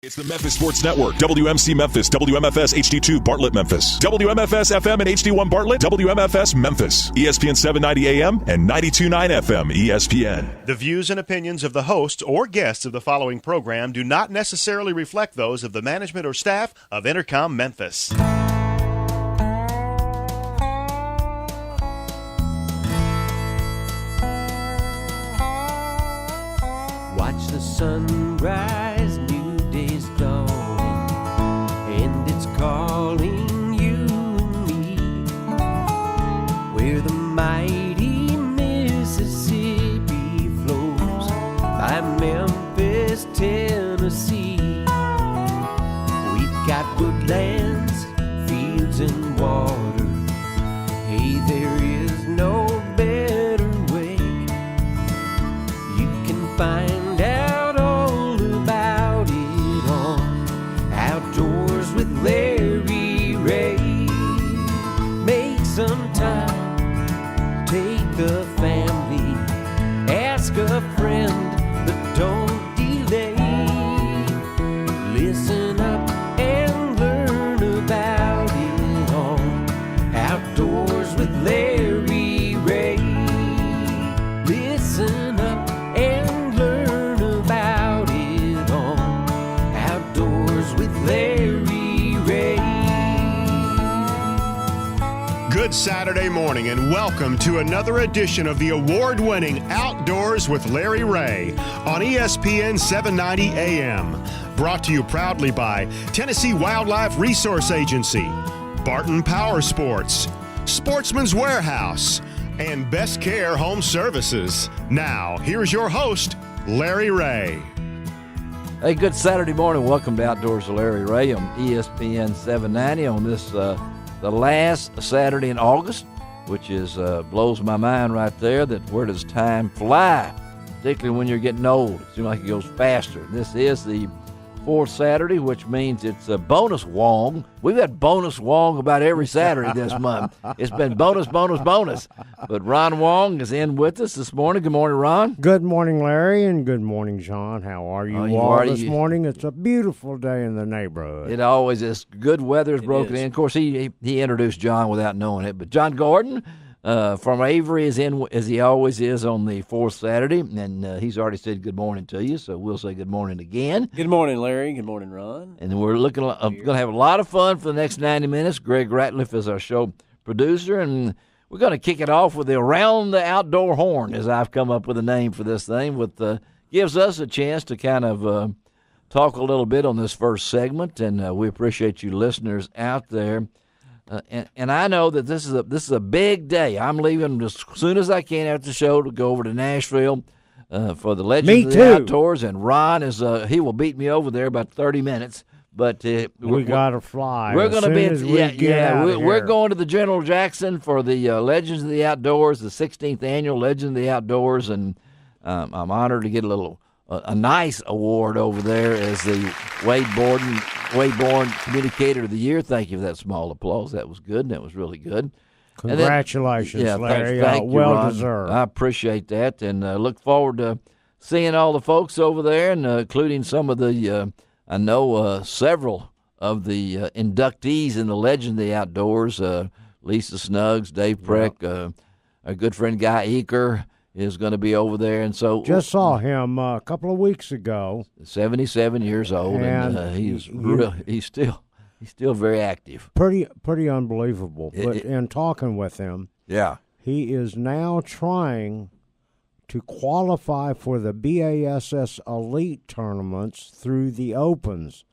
It's the Memphis Sports Network, WMC Memphis, WMFS HD2 Bartlett Memphis, WMFS FM and HD1 Bartlett, WMFS Memphis, ESPN 790 AM and 92.9 FM ESPN. The views and opinions of the hosts or guests of the following program do not necessarily reflect those of the management or staff of Intercom Memphis. Watch the sunrise, new day's dawning, and it's calling you and me. Where the mighty Mississippi flows by Memphis, Tennessee. We've got woodlands, fields, and water. Hey, there is no better way. You can find Larry Ray. Make some time, take the family, ask a friend, but don't delay. Listen up and learn about it all. Outdoors with Larry Ray. Listen up and learn about it all. Outdoors with Larry. Good Saturday morning and welcome to another edition of the award-winning Outdoors with Larry Ray on ESPN 790 AM. Brought to you proudly by Tennessee Wildlife Resource Agency, Barton Power Sports, Sportsman's Warehouse, and Best Care Home Services. Now, here's your host, Larry Ray. Hey, good Saturday morning. Welcome to Outdoors with Larry Ray on ESPN 790 on this the last Saturday in August, which is blows my mind right there that where does time fly, particularly when you're getting old. It seems like it goes faster. This is the fourth Saturday, which means it's a bonus Wong. We've had bonus Wong about every Saturday this month. It's been bonus. But Ron Wong is in with us this morning. Good morning, Ron. Good morning, Larry, and good morning, John. How are you all this morning? It's a beautiful day in the neighborhood. It always is. Good weather's broken in. Of course, he introduced John without knowing it. But John Gordon from Avery is in, as he always is, on the fourth Saturday, and he's already said good morning to you, so we'll say good morning again. Good morning, Larry. Good morning, Ron. And we're going to have a lot of fun for the next 90 minutes. Greg Ratliff is our show producer, and we're going to kick it off with the Around the Outdoor Horn, as I've come up with a name for this thing, with gives us a chance to kind of talk a little bit on this first segment, and we appreciate you listeners out there. And I know that this is a big day. I'm leaving as soon as I can after the show to go over to Nashville for the Legends of the Outdoors. And Ron he will beat me over there about 30 minutes. But we got to fly. We're going to be we're going to the General Jackson for the Legends of the Outdoors, the 16th annual Legends of the Outdoors, and I'm honored to get a nice award over there as the Wade Bourne Communicator of the Year. Thank you for that small applause. That was good, and that was really good. Congratulations, Larry. Thank you, well Ron. deserved. I appreciate that, and look forward to seeing all the folks over there, and including some of the, I know several of the inductees in the Legend of the Outdoors, Lisa Snuggs, Dave Preck, our good friend Guy Eaker is going to be over there, and so just saw him a couple of weeks ago. 77 years old, and he's still very active. Pretty unbelievable. But in talking with him, he is now trying to qualify for the BASS Elite tournaments through the Opens.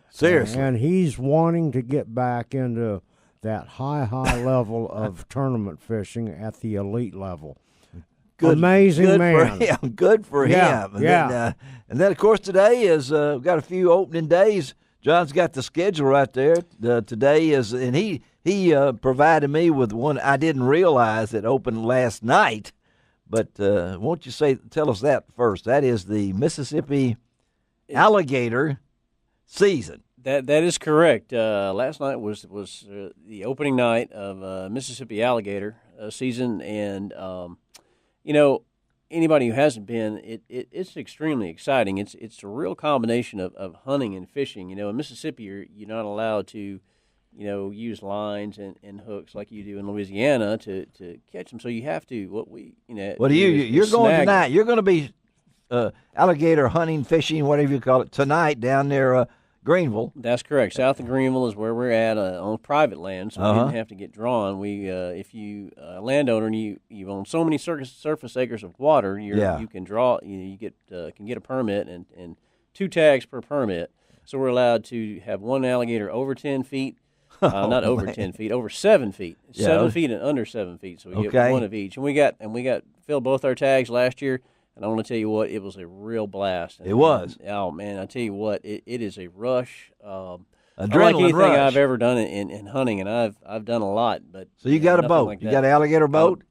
Seriously, and he's wanting to get back into that high level of tournament fishing at the elite level. Amazing man. Good for him. And then, of course, today is we've got a few opening days. John's got the schedule right there. Today is, and he provided me with one I didn't realize that opened last night. But won't you tell us that first? That is the Mississippi alligator season. That is correct. Last night was the opening night of Mississippi alligator season, and anybody who hasn't been, it's extremely exciting. It's a real combination of hunting and fishing. In Mississippi, you're not allowed to, use lines and hooks like you do in Louisiana to catch them. So you have to You're going tonight. You're going to be alligator hunting, fishing, whatever you call it, tonight down near Greenville. That's correct. South of Greenville is where we're at on private land, so we didn't have to get drawn. We, if you landowner and you own so many surface acres of water, you can draw. You can get a permit and 2 tags per permit. So we're allowed to have one alligator over 10 feet. Not over 10 feet, over 7 feet. 7 feet and under 7 feet. So we get one of each. And we got filled both our tags last year. And I want to tell you what, it was a real blast. It was. Oh, man, I tell you what, it is a rush. Adrenaline like anything rush. I've ever done in hunting, and I've done a lot. But so you got a boat. Like you got an alligator boat?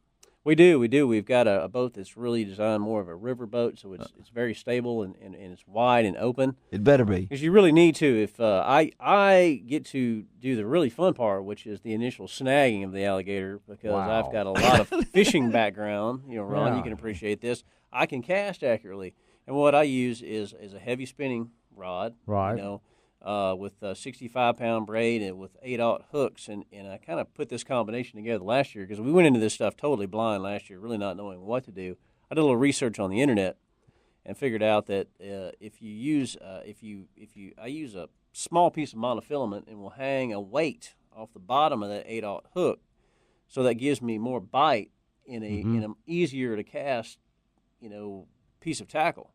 We do. We've got a boat that's really designed more of a river boat, so it's very stable and it's wide and open. It better be. Because you really need to. If I get to do the really fun part, which is the initial snagging of the alligator, because I've got a lot of fishing background. Ron, you can appreciate this. I can cast accurately, and what I use is a heavy spinning rod. Right. With a 65-pound braid and with 8/0 hooks, and I kind of put this combination together last year because we went into this stuff totally blind last year, really not knowing what to do. I did a little research on the internet and figured out that if you use I use a small piece of monofilament and will hang a weight off the bottom of that 8/0 hook, so that gives me more bite in an easier to cast piece of tackle.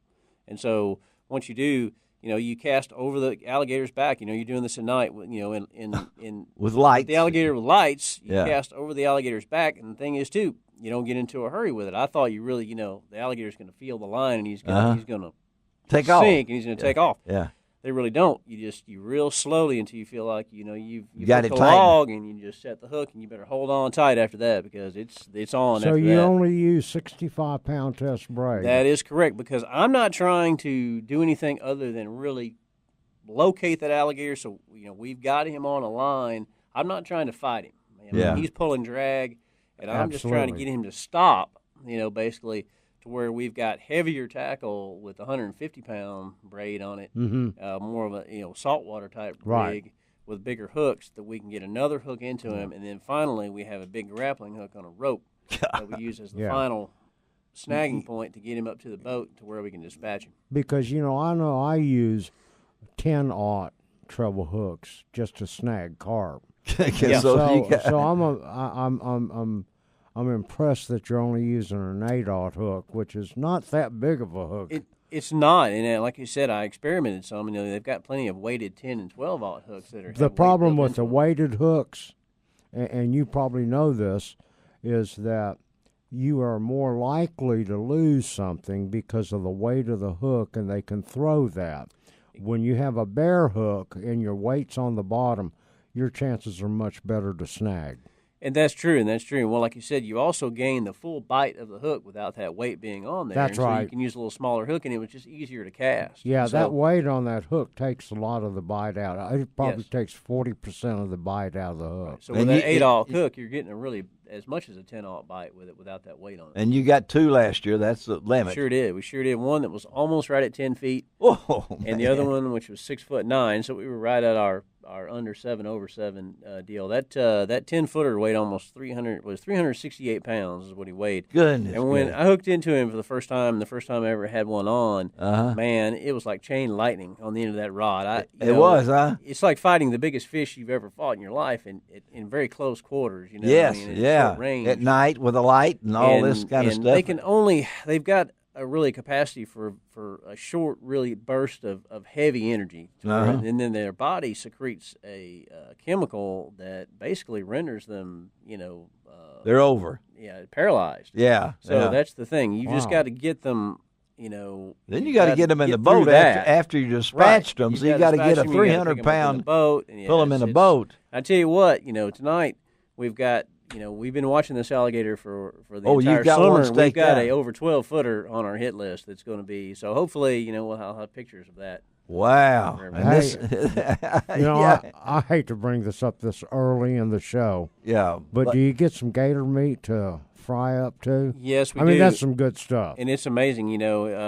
And so once you do, you cast over the alligator's back. You're doing this at night, in with lights. The alligator with lights, you cast over the alligator's back. And the thing is, too, you don't get into a hurry with it. I thought you really, the alligator's going to feel the line and he's going to take off, sink, and he's going to take off. Yeah. They really don't. You real slowly until you feel like you've got put it the tight. log, and you just set the hook, and you better hold on tight after that because it's on. So after you that. only use 65-pound test braid. That is correct, because I'm not trying to do anything other than really locate that alligator. So we've got him on a line. I'm not trying to fight him. He's pulling drag, and I'm just trying to get him to stop. Basically. Where we've got heavier tackle with 150-pound braid on it, more of a saltwater type rig with bigger hooks that we can get another hook into him, and then finally we have a big grappling hook on a rope that we use as the final snagging point to get him up to the boat to where we can dispatch him. Because I know I use 10/0 treble hooks just to snag carp. So I'm impressed that you're only using an 8/0 hook, which is not that big of a hook. It's not, and like you said, I experimented some. They've got plenty of weighted 10 and 12/0 hooks that are. The problem with the weighted hooks, and you probably know this, is that you are more likely to lose something because of the weight of the hook, and they can throw that. When you have a bare hook and your weight's on the bottom, your chances are much better to snag. And that's true. Well, like you said, you also gain the full bite of the hook without that weight being on there. That's right. right. So you can use a little smaller hook, and it was just easier to cast. Yeah, that weight on that hook takes a lot of the bite out. It probably takes 40% of the bite out of the hook. Right. So with that 8/0 hook, you're getting a really as much as a 10/0 bite with it without that weight on it. And you got 2 last year. That's the limit. We sure did. One that was almost right at 10 feet. Oh, and the other one, which was 6'9", so we were right at our under 7 over 7 deal. That 10-footer weighed almost 368 pounds is what he weighed. Goodness. And when I hooked into him for the first time I ever had one on, man, it was like chain lightning on the end of that rod. It was, huh? It's like fighting the biggest fish you've ever fought in your life in very close quarters. Yes, short range. At night with a light and all this kind of stuff. They've got a really capacity for a short, really burst of heavy energy. And then their body secretes a chemical that basically renders them, they're over. Yeah, paralyzed. Yeah. So that's the thing. You just got to get them, Then you got to get them in the boat after you dispatched them. So you got to get a 300-pound boat. Pull them in a boat. I tell you what, tonight we've got. We've been watching this alligator for the entire summer. We've got a over 12-footer on our hit list that's going to be. So hopefully, we'll have pictures of that. Wow. I hate to bring this up this early in the show. Yeah. But do you get some gator meat to fry up too? Yes, we do. I mean, that's some good stuff. And it's amazing,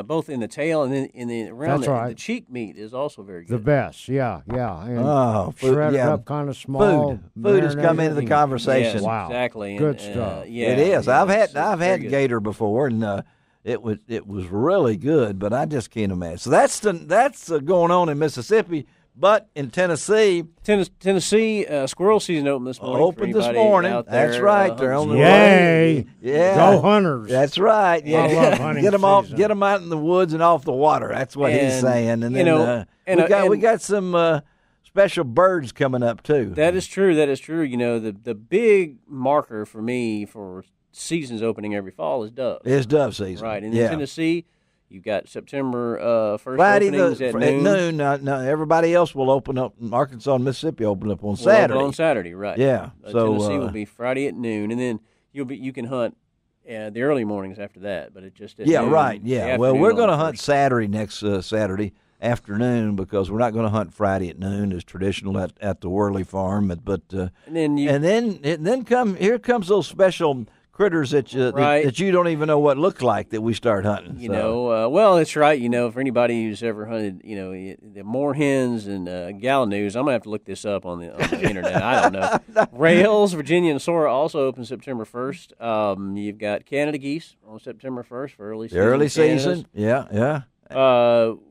both in the tail and then around the cheek meat is also very good. The best, yeah. And shredded up kind of small. Food has come into the conversation. Yes, wow, exactly. Good stuff. It is. I've had gator before, and it was really good, but I just can't imagine. So that's going on in Mississippi. But in Tennessee, squirrel season opened this morning. Opened this morning. Out there, that's right. They're on the way. Yeah. Go hunters. That's right. Yeah. I love hunting Get them season. Get them out in the woods and off the water. That's what he's saying. And then we got some special birds coming up too. That is true. The big marker for me for season's opening every fall is doves. It's dove season. Right. And in Tennessee, you've got September 1st Friday openings at noon. No, everybody else will open up. Arkansas and Mississippi open up on Saturday. Open on Saturday, right? Yeah. So Tennessee will be Friday at noon, and then you can hunt the early mornings after that. But it just at noon, right. Yeah. Well, we're going to hunt Saturday next Saturday afternoon because we're not going to hunt Friday at noon as traditional at the Worley Farm. But here comes those special critters that you don't even know what look like that we start hunting. Well, that's right. For anybody who's ever hunted, the moorhens and gallinues, I'm gonna have to look this up on the internet. I don't know. Rails, Virginia, and Sora also open September 1st. You've got Canada geese on September 1st for early season. Early season, yeah.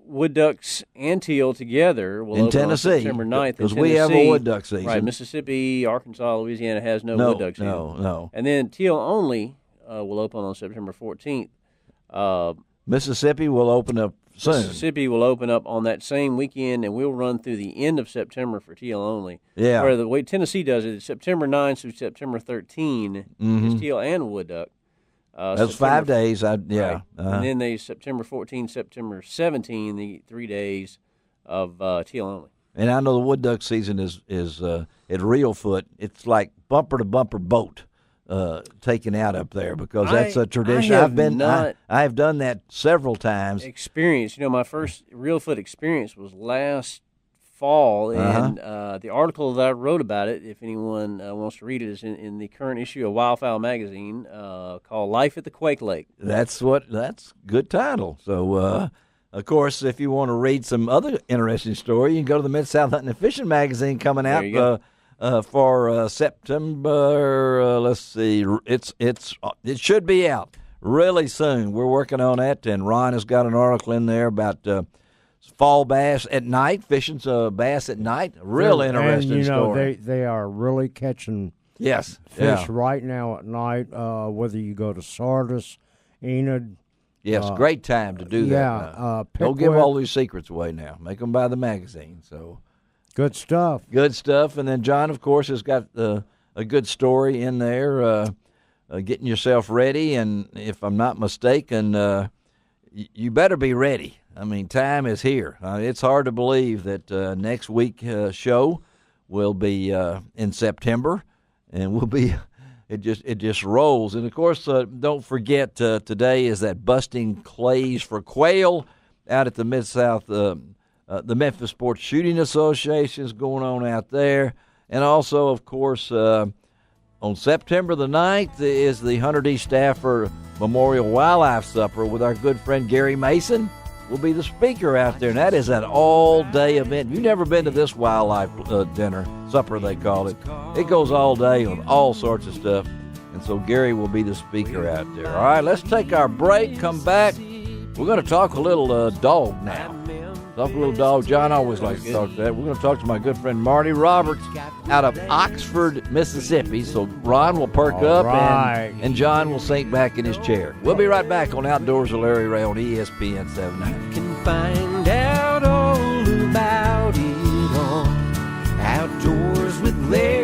Wood ducks and teal together will in open Tennessee, on September 9th. Because we have a wood duck season. Right, Mississippi, Arkansas, Louisiana has no wood duck season. No. And then teal only will open on September 14th. Mississippi will open up soon. Mississippi will open up on that same weekend, and we'll run through the end of September for teal only. Yeah. Where the way Tennessee does it is September 9th through September 13 is teal and wood duck. That's 5 days. Right. And then September 14, September 17, the 3 days of teal only. And I know the wood duck season is at Reelfoot. It's like bumper to bumper boat taken out up there because that's a tradition. I have done that several times. Experience. My first Reelfoot experience was last fall, and the article that I wrote about it, if anyone wants to read it, is in the current issue of Wildfowl magazine called "Life at the Quake Lake." That's good title. So, of course, if you want to read some other interesting story, you can go to the Mid-South Hunting and Fishing magazine coming out for September. Let's see, it should be out really soon. We're working on that, and Ron has got an article in there about fall bass at night, fishing bass at night. Real interesting story. They are really catching fish right now at night, whether you go to Sardis, Enid. Yes, great time to do that. Don't give all these secrets away now. Make them buy the magazine. So good stuff. And then John, of course, has got a good story in there, getting yourself ready. And if I'm not mistaken, you better be ready. I mean, time is here. It's hard to believe that next week's show will be in September, and we'll be. It just rolls. And of course, don't forget today is that busting clays for quail out at the Mid-South. The Memphis Sports Shooting Association is going on out there, and also, of course, on September the 9th is the Hunter D. Stafford Memorial Wildlife Supper with our good friend Gary Mason. Will be the speaker out there, and that is an all-day event. You've never been to this wildlife dinner, supper they call it. It goes all day on all sorts of stuff, and so Gary will be the speaker out there. All right, let's take our break, come back. We're going to talk a little dog now. Talk a little dog. John always likes to talk to that. We're going to talk to my good friend Marty Roberts out of Oxford, Mississippi. So Ron will perk up and John will sink back in his chair. We'll be right back on Outdoors with Larry Ray on ESPN 790. You can find out all about it on Outdoors with Larry.